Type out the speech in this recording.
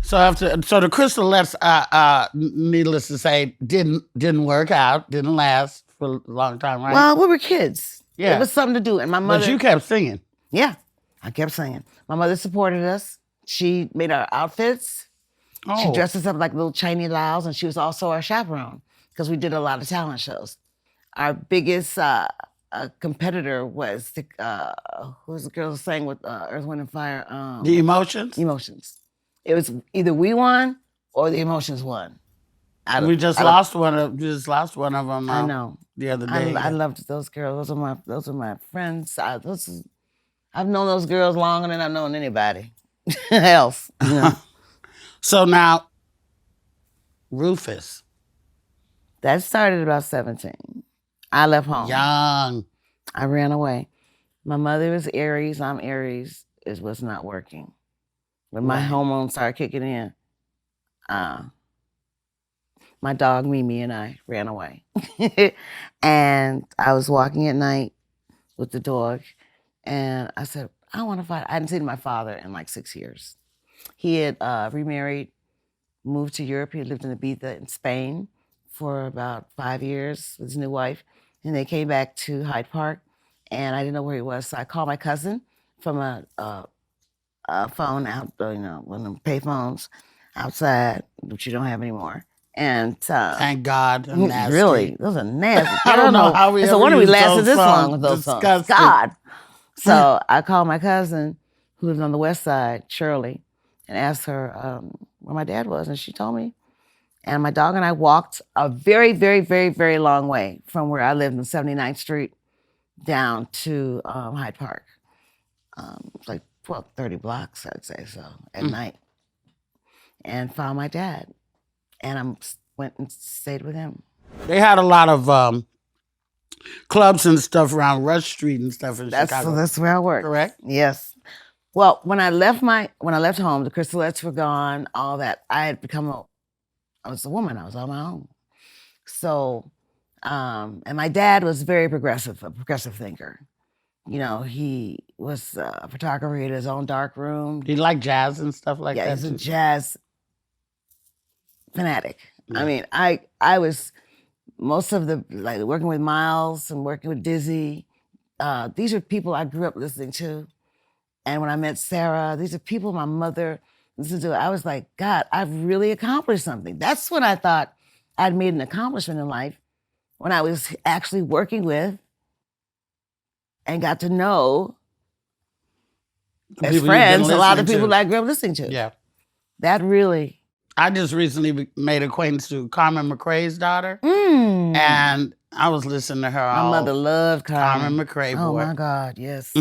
So the Crystalettes, needless to say, didn't work out, didn't last for a long time, right? Well, we were kids. Yeah. It was something to do. And my mother. But you kept singing. Yeah, I kept singing. My mother supported us. She made our outfits. Oh. She dressed us up like little Chinese dolls, and she was also our chaperone because we did a lot of talent shows. Our biggest competitor was who was the girl who sang with Earth, Wind, and Fire? The Emotions? Emotions. It was either we won or the Emotions won. We just lost one of them. I know. The other day. I loved those girls. Those are my friends. I've known those girls longer than I've known anybody else. You know? So now, Rufus. That started about 17. I left home. Young. I ran away. My mother is Aries. I'm Aries. It was not working. When my hormones started kicking in, my dog Mimi and I ran away. And I was walking at night with the dog, and I said, I want to fight. I hadn't seen my father in like 6 years. He had remarried, moved to Europe. He had lived in Ibiza in Spain for about 5 years with his new wife. And they came back to Hyde Park, and I didn't know where he was. So I called my cousin from a phone out, one of them pay phones outside, which you don't have anymore. And thank God. Really, those are nasty. I don't know how we. It's a wonder we lasted this long with those songs. God. So I called my cousin, who lives on the West Side, Shirley, and asked her where my dad was, and she told me. And my dog and I walked a very, very, very, very long way from where I lived on 79th Street down to Hyde Park. It's like 30 blocks, I'd say so, at night. And found my dad. And I went and stayed with him. They had a lot of clubs and stuff around Rush Street and stuff in Chicago. That's where I worked. Correct? Yes. Well, when I left home, the Crystalettes were gone, all that. I was a woman. I was on my own. So, and my dad was very progressive, a progressive thinker. You know, he was a photographer. He had his own dark room. He liked jazz and stuff like that. Yeah, he's a jazz fanatic. Yeah. I mean, I was most of the working with Miles and working with Dizzy. These are people I grew up listening to. And when I met Sarah, these are people my mother listened to. I was like, God, I've really accomplished something. That's when I thought I'd made an accomplishment in life, when I was actually working with and got to know as friends a lot of people that I grew up listening to. Yeah. That really. I just recently made acquaintance to Carmen McRae's daughter. And I was listening to her. My mother loved Carmen McRae. Oh my God, yes.